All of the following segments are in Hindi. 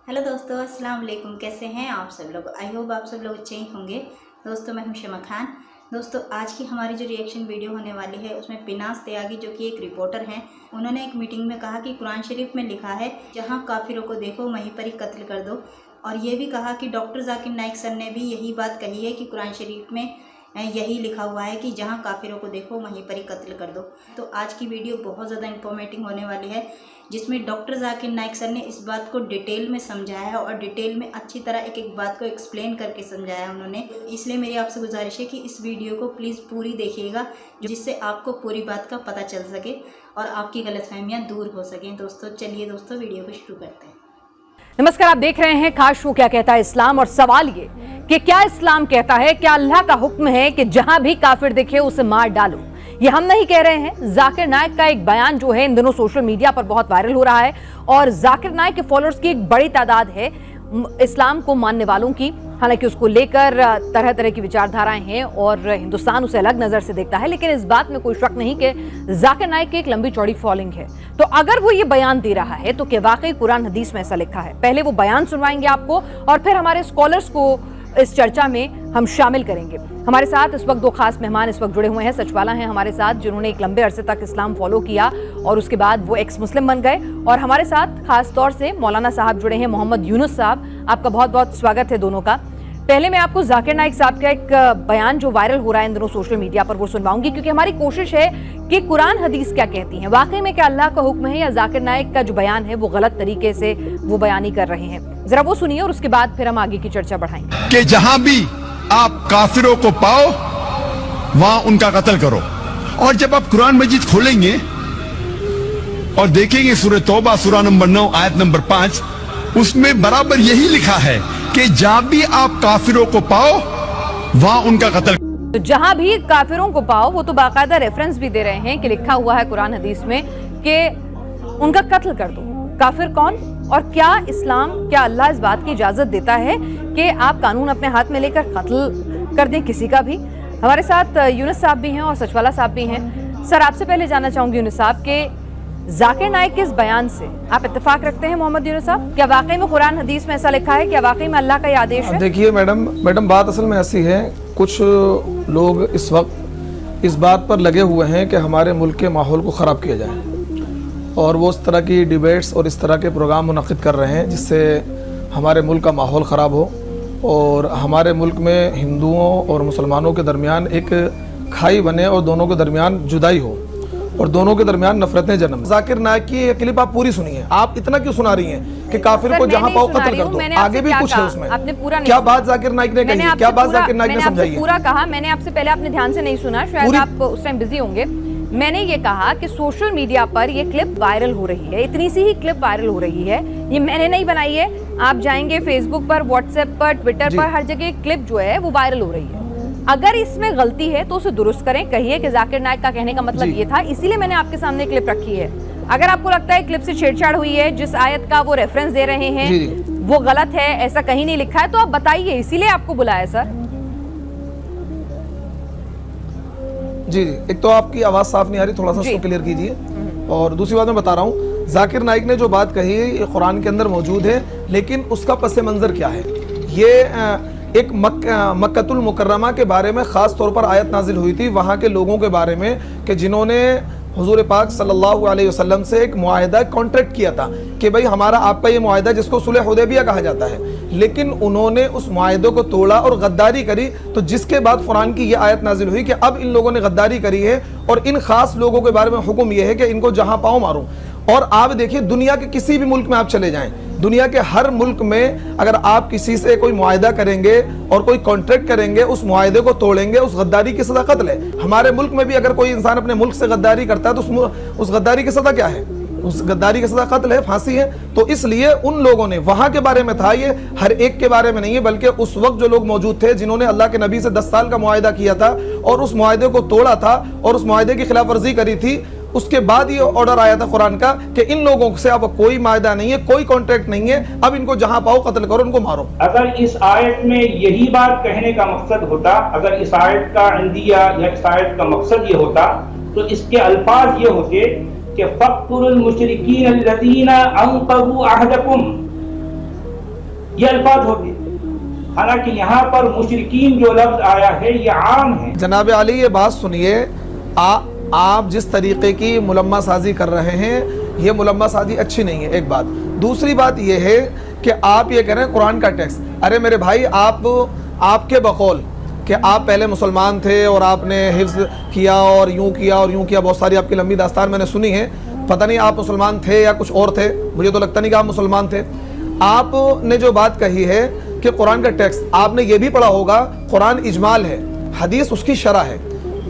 हेलो दोस्तों, अस्सलाम वालेकुम। कैसे हैं आप सब लोग? आई होप आप सब लोग अच्छे ही होंगे। दोस्तों, मैं हूं शमा खान। दोस्तों, आज की हमारी जो रिएक्शन वीडियो होने वाली है उसमें पिनास त्यागी जो कि एक रिपोर्टर हैं, उन्होंने एक मीटिंग में कहा कि कुरान शरीफ में लिखा है जहां काफिरों को देखो वहीं पर ही कत्ल कर दो। और ये भी कहा कि डॉक्टर जाकिर नाइक सर ने भी यही बात कही है कि कुरान शरीफ में यही लिखा हुआ है कि जहां काफिरों को देखो वहीं पर ही कत्ल कर दो। तो आज की वीडियो बहुत ज़्यादा इंफॉर्मेटिव होने वाली है, जिसमें डॉक्टर जाकिर नाइक सर ने इस बात को डिटेल में समझाया है और डिटेल में अच्छी तरह एक एक बात को एक्सप्लेन करके समझाया उन्होंने। इसलिए मेरी आपसे गुजारिश है कि इस वीडियो को प्लीज़ पूरी देखिएगा, जिससे आपको पूरी बात का पता चल सके और आपकी गलतफहमियां दूर हो सकें। दोस्तों, चलिए दोस्तों वीडियो को शुरू करते हैं। नमस्कार, आप देख रहे हैं खास शो क्या कहता है इस्लाम। और सवाल ये कि क्या इस्लाम कहता है, क्या अल्लाह का हुक्म है कि जहां भी काफिर दिखे उसे मार डालो? ये हम नहीं कह रहे हैं, जाकिर नाइक का एक बयान जो है इन दिनों सोशल मीडिया पर बहुत वायरल हो रहा है। और जाकिर नाइक के फॉलोअर्स की एक बड़ी तादाद है इस्लाम को मानने वालों की। हालांकि उसको लेकर तरह तरह की विचारधाराएं हैं और हिंदुस्तान उसे अलग नजर से देखता है, लेकिन इस बात में कोई शक नहीं कि जाकिर नाइक की एक लंबी चौड़ी फॉलोइंग है। तो अगर वो ये बयान दे रहा है तो क्या वाकई कुरान हदीस में ऐसा लिखा है? पहले वो बयान सुनवाएंगे आपको और फिर हमारे स्कॉलर्स को इस चर्चा में हम शामिल करेंगे। हमारे साथ इस वक्त दो खास मेहमान इस वक्त जुड़े हुए हैं। सचवाला हैं हमारे साथ, जिन्होंने एक लंबे अरसे तक इस्लाम फॉलो किया और उसके बाद वो एक्स मुस्लिम बन गए। और हमारे साथ खास तौर से मौलाना साहब जुड़े हैं, मोहम्मद यूनुस साहब। आपका बहुत बहुत स्वागत है दोनों का। पहले मैं आपको जाकिर नाइक साहब का एक बयान जो वायरल हो रहा है इन दिनों सोशल मीडिया पर वो सुनवाऊंगी, क्योंकि हमारी कोशिश है कि कुरान हदीस क्या कहती है, वाकई में क्या अल्लाह का हुक्म है या जाकिर नाइक का जो बयान है वो गलत तरीके से वो बयानी कर रहे हैं। जरा वो सुनिए और उसके बाद फिर हम आगे की चर्चा बढ़ाएंगे। कि जहां भी आप काफिरों को पाओ वहां उनका कत्ल करो। और जब आप कुरान मजीद खोलेंगे और देखेंगे सूरह तौबा सूरा नंबर 9 आयत नंबर 5, उसमें बराबर यही लिखा है कि जहां भी आप काफिरों को पाओ वहां उनका कत्ल। तो जहां भी काफिरों को पाओ, वो तो बाकायदा रेफरेंस भी दे रहे हैं कि लिखा हुआ है कुरान हदीस में कि उनका कत्ल कर दो। काफिर कौन और क्या इस्लाम, क्या अल्लाह इस बात की इजाजत देता है कि आप कानून अपने हाथ में लेकर कत्ल कर दें किसी का भी? हमारे साथ यूनुस साहब भी हैं और सचवाला साहब भी हैं। सर, आपसे पहले जानना चाहूंगी यूनुस साहब के जाकिर नाइक के इस बयान से आप इत्तेफाक रखते हैं? मोहम्मद यूनुस साहब, क्या वाकई में कुरान हदीस में ऐसा लिखा है? क्या वाकई में अल्लाह का ये आदेश है? देखिए मैडम बात असल में ऐसी है, कुछ लोग इस वक्त इस बात पर लगे हुए हैं कि हमारे मुल्क के माहौल को ख़राब किया जाए और वो इस तरह की डिबेट्स और इस तरह के प्रोग्राम मुनक़िद कर रहे हैं जिससे हमारे मुल्क का माहौल ख़राब हो और हमारे मुल्क में हिंदुओं और मुसलमानों के दरमियान एक खाई बने और दोनों के दरमियान जुदाई हो और दोनों के दरमियान नफरतें जन्म। जाकिर नाइक की ये क्लिप आप पूरी सुनिए। आप इतना क्यों सुना रही हैं कि काफिर को जहां पाओ कत्ल कर दो? आगे भी कुछ है उसमें। आपने पूरा नहीं क्या बात जाकिर नाइक ने कही? क्या बात जाकिर नाइक ने समझाई है? पूरा कहा मैंने आपसे, पहले आपने ध्यान से नहीं सुना, शायद आप उस टाइम बिजी होंगे। मैंने ये कहा कि सोशल मीडिया पर ये क्लिप वायरल हो रही है, इतनी सी ही क्लिप वायरल हो रही है। ये मैंने नहीं बनाई है, आप जाएंगे फेसबुक पर, व्हाट्सएप पर, ट्विटर पर, हर जगह क्लिप जो है वो वायरल हो रही है। अगर इसमें गलती है तो उसे दुरुस्त करें, कहिए कि जाकिर नाइक का कहने का मतलब ये था, इसीलिए मैंने आपके सामने क्लिप रखी है। अगर आपको लगता है क्लिप से छेड़छाड़ हुई है, जिस आयत का वो रेफरेंस दे रहे हैं वो गलत है, ऐसा कहीं नहीं लिखा है, तो आप बताइए, इसीलिए आपको बुलाया सर। जी, एक तो आपकी आवाज साफ नहीं आ रही, थोड़ा सा उसको क्लियर कीजिए। और दूसरी बात मैं बता रहा हूँ, जाकिर नाइक ने जो बात कही ये कुरान के अंदर मौजूद है, लेकिन उसका पस मंजर क्या है? ये एक मक्कतुल मुकर्रमा के बारे में खास तौर पर आयत नाजिल हुई थी, वहाँ के लोगों के बारे में कि जिन्होंने हुजूर पाक सल्लल्लाहु अलैहि वसल्लम से एक मुआहिदा कॉन्ट्रैक्ट किया था कि भाई हमारा आपका ये मुआहिदा, जिसको सुलह हुदैबिया कहा जाता है, लेकिन उन्होंने उस मुआहिदे को तोड़ा और गद्दारी करी। तो जिसके बाद कुरान की ये आयत नाजिल हुई कि अब इन लोगों ने गद्दारी करी है और इन खास लोगों के बारे में हुक्म यह है कि इनको जहां पाओ मारो। और आप देखिए, दुनिया के किसी भी मुल्क में आप चले जाएं, दुनिया के हर मुल्क में अगर आप किसी से कोई मुआहिदा करेंगे और कोई कॉन्ट्रैक्ट करेंगे, उस मुआहिदे को तोड़ेंगे, उस गद्दारी की सजा कत्ल है। हमारे मुल्क में भी अगर कोई इंसान अपने मुल्क से गद्दारी करता है तो उस गद्दारी की सजा क्या है? उस गद्दारी की सजा कत्ल है, फांसी है। तो इसलिए उन लोगों ने, वहां के बारे में था ये, हर एक के बारे में नहीं है, बल्कि उस वक्त जो लोग मौजूद थे जिन्होंने अल्लाह के नबी से 10 साल का मुआहिदा किया था और उस मुआहिदे को तोड़ा था और उस मुआहिदे की खिलाफ वर्जी करी थी, उसके बाद ये ऑर्डर आया था कुरान का कि इन लोगों से अब कोई मायदा नहीं है, कोई कॉन्ट्रैक्ट नहीं है, अब इनको जहां पाओ कत्ल करो, उनको मारो। अगर इस आयत में यही बात कहने का मकसद होता, अगर इस आयत का इंदिया या इस आयत का मकसद ये होता, तो इसके अल्फाज ये होते कि फक्तुरुल मुशरिकीन अल्लज़ीना अंक़ज़ू अहदकुम, ये अल्फाज होते। हालांकि यहाँ पर मुशरिकीन जो लफ्ज आया है ये आम है। जनाब अली ये बात सुनिए, आप जिस तरीके की मुलम्मा साजी कर रहे हैं ये मुलम्मा साजी अच्छी नहीं है, एक बात। दूसरी बात ये है कि आप ये कह रहे हैं कुरान का टेक्स्ट। अरे मेरे भाई, आपके बकौल कि आप पहले मुसलमान थे और आपने हिफ्ज़ किया और यूं किया और यूं किया, बहुत सारी आपकी लंबी दास्तान मैंने सुनी है। पता नहीं आप मुसलमान थे या कुछ और थे, मुझे तो लगता नहीं कि आप मुसलमान थे। आपने जो बात कही है कि कुरान का टेक्स्ट, आपने ये भी पढ़ा होगा कुरान इजमाल है, हदीस उसकी शरह है।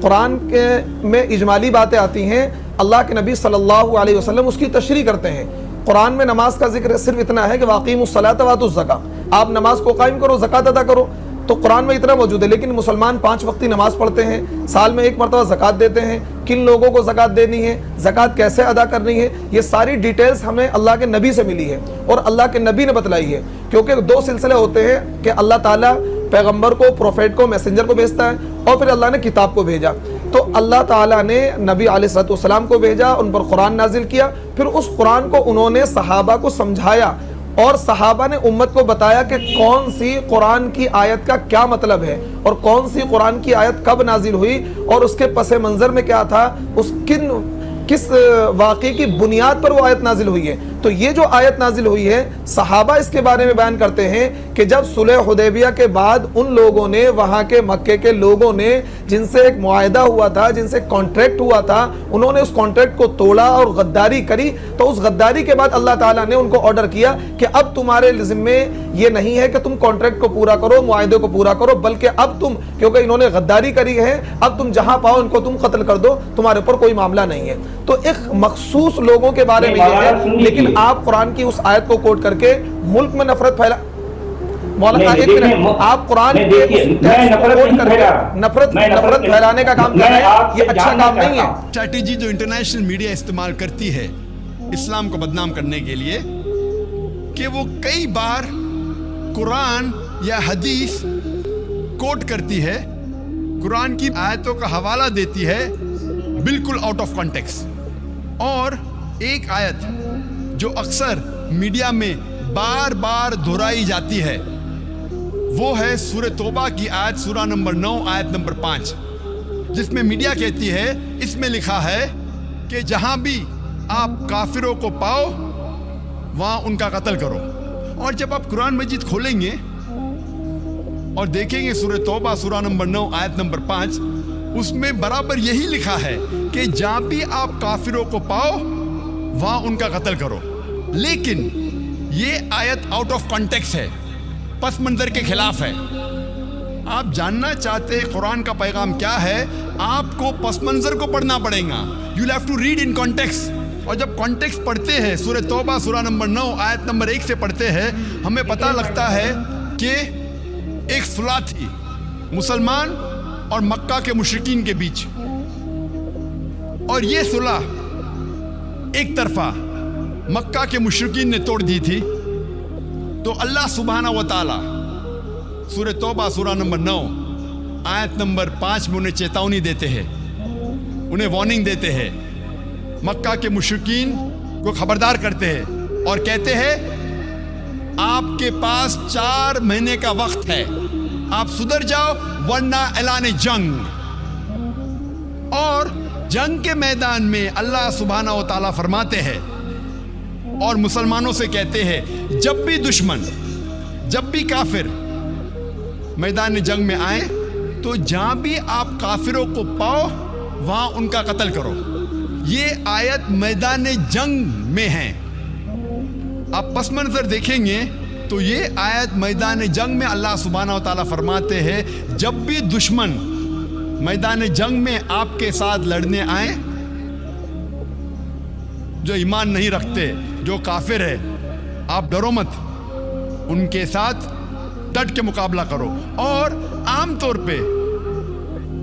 कुरान के में इजमाली बातें आती हैं, अल्लाह के नबी सल्लल्लाहु अलैहि वसल्लम उसकी तशरीह करते हैं। कुरान में नमाज का जिक्र सिर्फ इतना है कि वाक़ीमुस्सलात वातुज़ ज़का, आप नमाज को कायम करो, ज़कात अदा करो, तो कुरान में इतना मौजूद है। लेकिन मुसलमान 5 वक्ती नमाज पढ़ते हैं, साल में 1 मरतबा ज़कात देते हैं, किन लोगों को ज़कात देनी है, ज़कात कैसे अदा करनी है, ये सारी डिटेल्स हमें अल्लाह के नबी से मिली है और अल्लाह के नबी ने बतलाई है। क्योंकि 2 सिलसिले होते हैं कि अल्लाह ताला पैगंबर को, प्रोफेट को, मैसेंजर को भेजता है और फिर अल्लाह ने किताब को भेजा। तो अल्लाह ताला ने नबी अलैहिस्सलाम को भेजा, उन पर कुरान नाजिल किया, फिर उस कुरान को उन्होंने सहाबा को समझाया और सहाबा ने उम्मत को बताया कि कौन सी कुरान की आयत का क्या मतलब है और कौन सी कुरान की आयत कब नाजिल हुई और उसके पसे मंजर में क्या था, किस वाक़े की बुनियाद पर वो आयत नाजिल हुई है। तो ये जो आयत नाजिल हुई है, सहाबा इसके बारे में बयान करते हैं कि जब सुलह हुदैबिया के बाद उन लोगों ने, वहाँ के मक्के के लोगों ने, जिनसे एक मुआहदा हुआ था, जिनसे कॉन्ट्रैक्ट हुआ था, उन्होंने उस कॉन्ट्रैक्ट को तोड़ा और गद्दारी करी। तो उस गद्दारी के बाद अल्लाह ताला ने उनको ऑर्डर किया कि अब तुम्हारे ज़िम्मे ये नहीं है कि तुम कॉन्ट्रैक्ट को पूरा करो, मुआहदे को पूरा करो, बल्कि अब तुम, क्योंकि इन्होंने गद्दारी करी है, अब तुम जहां पाओ इनको तुम कत्ल कर दो, तुम्हारे ऊपर कोई मामला नहीं है। तो एक मखसूस लोगों के बारे में यह है। लेकिन आप कुरान की उस आयत को कोट करके मुल्क में नफरत फैला, मौलाना एक मिनट, आप कुरान के नफरत फैलाने का काम कर रहे हैं, ये अच्छा काम नहीं है। स्ट्रैटेजी जो इंटरनेशनल मीडिया इस्तेमाल करती है इस्लाम को बदनाम करने के लिए, कि वो कई बार कुरान या हदीस कोट करती है, कुरान की आयतों का हवाला देती है बिल्कुल आउट ऑफ कॉन्टेक्स्ट। और एक आयत जो अक्सर मीडिया में बार बार दोहराई जाती है वो है सूरह तौबा की आयत, सूरा नंबर 9 आयत नंबर 5, जिसमें मीडिया कहती है, इसमें लिखा है कि जहां भी आप काफिरों को पाओ वहां उनका कत्ल करो। और जब आप कुरान मजीद खोलेंगे और देखेंगे सूरह तौबा सूरा नंबर 9 आयत नंबर 5, उसमें बराबर यही लिखा है कि जहां भी आप काफिरों को पाओ वहां उनका कत्ल करो। लेकिन ये आयत आउट ऑफ कॉन्टेक्स्ट है, पस मंजर के खिलाफ है। आप जानना चाहते हैं कुरान का पैगाम क्या है, आपको पस मंजर को पढ़ना पड़ेगा। You have to read in context. और जब कॉन्टेक्स्ट पढ़ते हैं, सूरह तौबा सूरा नंबर 9 आयत नंबर 1 से पढ़ते हैं, हमें पता लगता है कि एक सुलह थी मुसलमान और मक्का के मुशरिकीन के बीच, और ये सुलह एक तरफा मक्का के मुशरिकीन ने तोड़ दी थी। तो अल्लाह सुब्हाना व तआला सूरह तौबा सूरा नंबर 9 आयत नंबर 5 में उन्हें चेतावनी देते हैं, उन्हें वार्निंग देते हैं, मक्का के मुशरिकीन को खबरदार करते हैं और कहते हैं आपके पास 4 महीने का वक्त है, आप सुधर जाओ वरना ऐलान जंग। और जंग के मैदान में अल्लाह सुब्हाना व तआला फरमाते हैं और मुसलमानों से कहते हैं, जब भी दुश्मन, जब भी काफिर मैदान जंग में आए तो जहां भी आप काफिरों को पाओ वहां उनका कत्ल करो। ये आयत मैदान जंग में है। आप पस मंजर देखेंगे तो ये आयत मैदान जंग में अल्लाह सुब्हाना व तआला फरमाते हैं, जब भी दुश्मन मैदान जंग में आपके साथ लड़ने आए, जो ईमान नहीं रखते, जो काफिर है, आप डरो मत, उनके साथ डट के मुकाबला करो। और आम तौर पे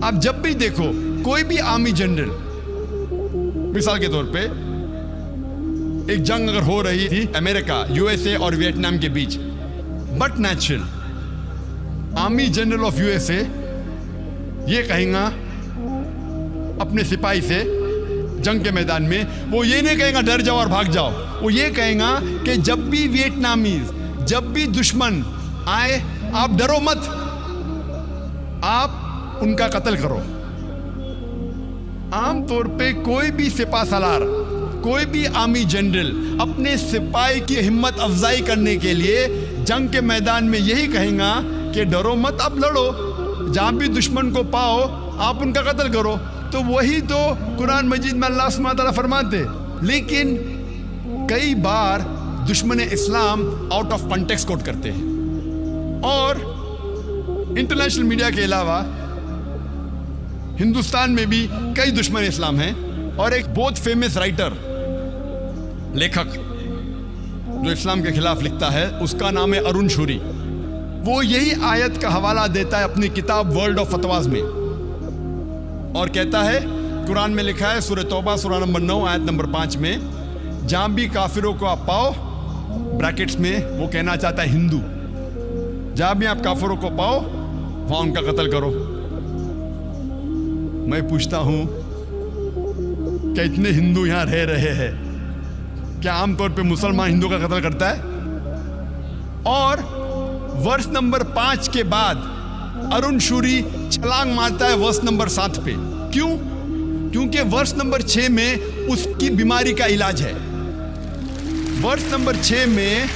आप जब भी देखो कोई भी आर्मी जनरल, मिसाल के तौर पे एक जंग अगर हो रही थी अमेरिका, यूएसए और वियतनाम के बीच, but natural army general of USA ये कहेगा अपने सिपाही से जंग के मैदान में, वो ये नहीं कहेगा डर जाओ और भाग जाओ, वो ये कहेगा कि जब भी वियतनामीज जब भी दुश्मन आए आप डरो मत, आप उनका कत्ल करो। आमतौर पे कोई भी सिपा सालार, कोई भी आर्मी जनरल अपने सिपाही की हिम्मत अफजाई करने के लिए जंग के मैदान में यही कहेगा कि डरो मत, आप लड़ो, जहां भी दुश्मन को पाओ आप उनका कत्ल करो। तो वही तो कुरान मजीद में अल्लाह सुब्हानहू व तआला फरमाते। लेकिन कई बार दुश्मन इस्लाम आउट ऑफ कॉन्टेक्स्ट कोट करते हैं, और इंटरनेशनल मीडिया के अलावा हिंदुस्तान में भी कई दुश्मन इस्लाम हैं। और एक बहुत फेमस राइटर, लेखक जो इस्लाम के खिलाफ लिखता है, उसका नाम है अरुण शूरी। वो यही आयत का हवाला देता है अपनी किताब वर्ल्ड ऑफ फतवाज में, और कहता है कुरान में लिखा है सूरह तौबा सूरा नंबर 9 आयत नंबर 5 में, जहां भी काफिरों को आप पाओ, ब्रैकेट्स में वो कहना चाहता है हिंदू, जहां भी आप काफिरों को पाओ वहां उनका कत्ल करो। मैं पूछता हूं क्या इतने हिंदू यहां रह रहे हैं, क्या आमतौर पे मुसलमान हिंदू का कत्ल करता है? और वर्ष नंबर 5 के बाद अरुण शूरी छलांग मारता है वर्ष नंबर 7 पे। क्यों? क्योंकि वर्ष नंबर 6 में उसकी बीमारी का इलाज है। वर्ष नंबर 6 में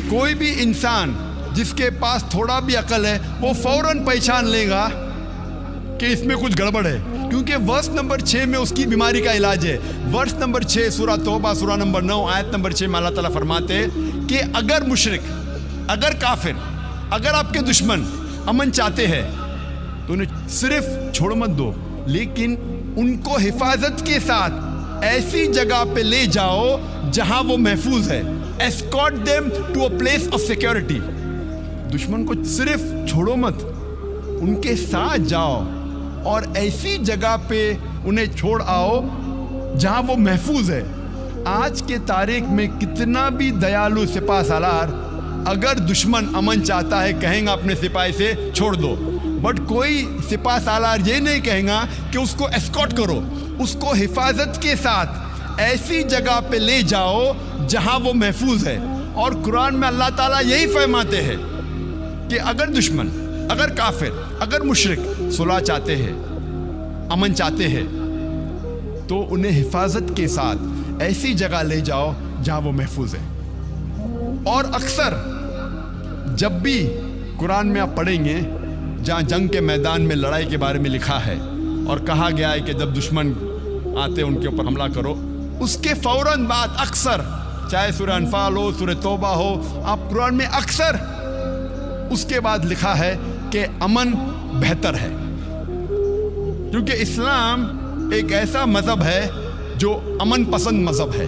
कोई भी इंसान जिसके पास थोड़ा भी अकल है वो फौरन पहचान लेगा कि इसमें कुछ गड़बड़ है, क्योंकि वर्ष नंबर 6 में उसकी बीमारी का इलाज है। वर्ष नंबर 6 सूरा तौबा सूरा नंबर 9 आयत नंबर 6 में अल्लाह ताला फरमाते कि अगर मुशरिक, अगर काफिर, अगर आपके दुश्मन अमन चाहते हैं तो उन्हें सिर्फ छोड़ मत दो, लेकिन उनको हिफाजत के साथ ऐसी जगह पे ले जाओ जहां वो महफूज है। Escort them to a place of security. दुश्मन को सिर्फ छोड़ो मत, उनके साथ जाओ और ऐसी जगह पे उन्हें छोड़ आओ जहां वो महफूज है। आज के तारीख में कितना भी दयालु सिपा सालार, अगर दुश्मन अमन चाहता है कहेंगे अपने सिपाही से छोड़ दो, बट कोई सिपा सालार ये नहीं कहेगा कि उसको एस्कॉर्ट करो, उसको हिफाजत के साथ ऐसी जगह पे ले जाओ जहां वो महफूज है। और कुरान में अल्लाह ताला यही फरमाते हैं कि अगर दुश्मन, अगर काफिर, अगर मुशरिक सुलह चाहते हैं, अमन चाहते हैं, तो उन्हें हिफाजत के साथ ऐसी जगह ले जाओ जहां वो महफूज है। और अक्सर जब भी कुरान में आप पढ़ेंगे जहां जंग के मैदान में लड़ाई के बारे में लिखा है और कहा गया है कि जब दुश्मन आते उनके ऊपर हमला करो, उसके फौरन बाद अक्सर, चाहे सूरह अनफाल हो, सूरह तौबा हो, आप कुरान में अक्सर उसके बाद लिखा है कि अमन बेहतर है। क्योंकि इस्लाम एक ऐसा मजहब है जो अमन पसंद मजहब है।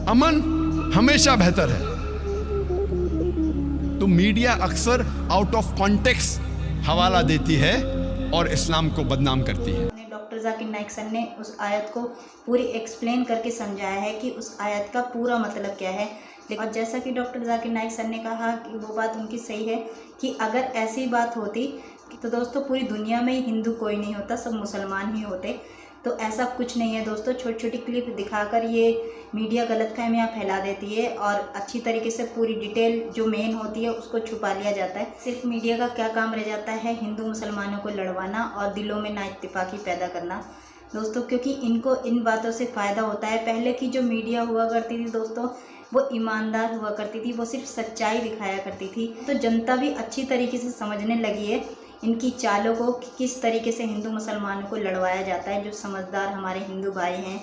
अमन हमेशा बेहतर है। तो मीडिया अक्सर आउट ऑफ कॉन्टेक्स्ट हवाला देती है और इस्लाम को बदनाम करती है। डॉक्टर जाकिर नाइक सर ने उस आयत को पूरी एक्सप्लेन करके समझाया है कि उस आयत का पूरा मतलब क्या है। और जैसा कि डॉक्टर जाकिर नाइक सर ने कहा कि वो बात उनकी सही है कि अगर ऐसी बात होती तो दोस्तों पूरी दुनिया में हिंदू कोई नहीं होता, सब मुसलमान ही होते। तो ऐसा कुछ नहीं है दोस्तों। छोटी छोटी क्लिप दिखाकर ये मीडिया गलतफहमियां फैला देती है और अच्छी तरीके से पूरी डिटेल जो मेन होती है उसको छुपा लिया जाता है। सिर्फ मीडिया का क्या काम रह जाता है, हिंदू मुसलमानों को लड़वाना और दिलों में नाइत्तेफाकी पैदा करना दोस्तों, क्योंकि इनको इन बातों से फ़ायदा होता है। पहले की जो मीडिया हुआ करती थी दोस्तों वो ईमानदार हुआ करती थी, वो सिर्फ सच्चाई दिखाया करती थी। तो जनता भी अच्छी तरीके से समझने लगी है इनकी चालों को कि किस तरीके से हिंदू मुसलमानों को लड़वाया जाता है। जो समझदार हमारे हिंदू भाई हैं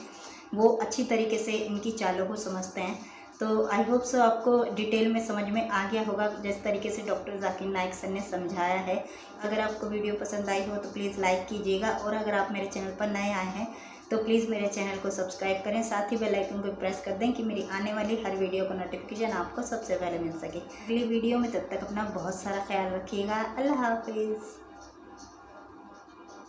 वो अच्छी तरीके से इनकी चालों को समझते हैं। तो आई होप सो आपको डिटेल में समझ में आ गया होगा जिस तरीके से डॉक्टर जाकिर नाइक सर ने समझाया है। अगर आपको वीडियो पसंद आई हो तो प्लीज़ लाइक कीजिएगा, और अगर आप मेरे चैनल पर नए आए हैं तो प्लीज़ मेरे चैनल को सब्सक्राइब करें, साथ ही बेल आइकन को प्रेस कर दें कि मेरी आने वाली हर वीडियो का नोटिफिकेशन आपको सबसे पहले मिल सके। अगली वीडियो में तब तक अपना बहुत सारा ख्याल रखिएगा। अल्लाह हाफिज़।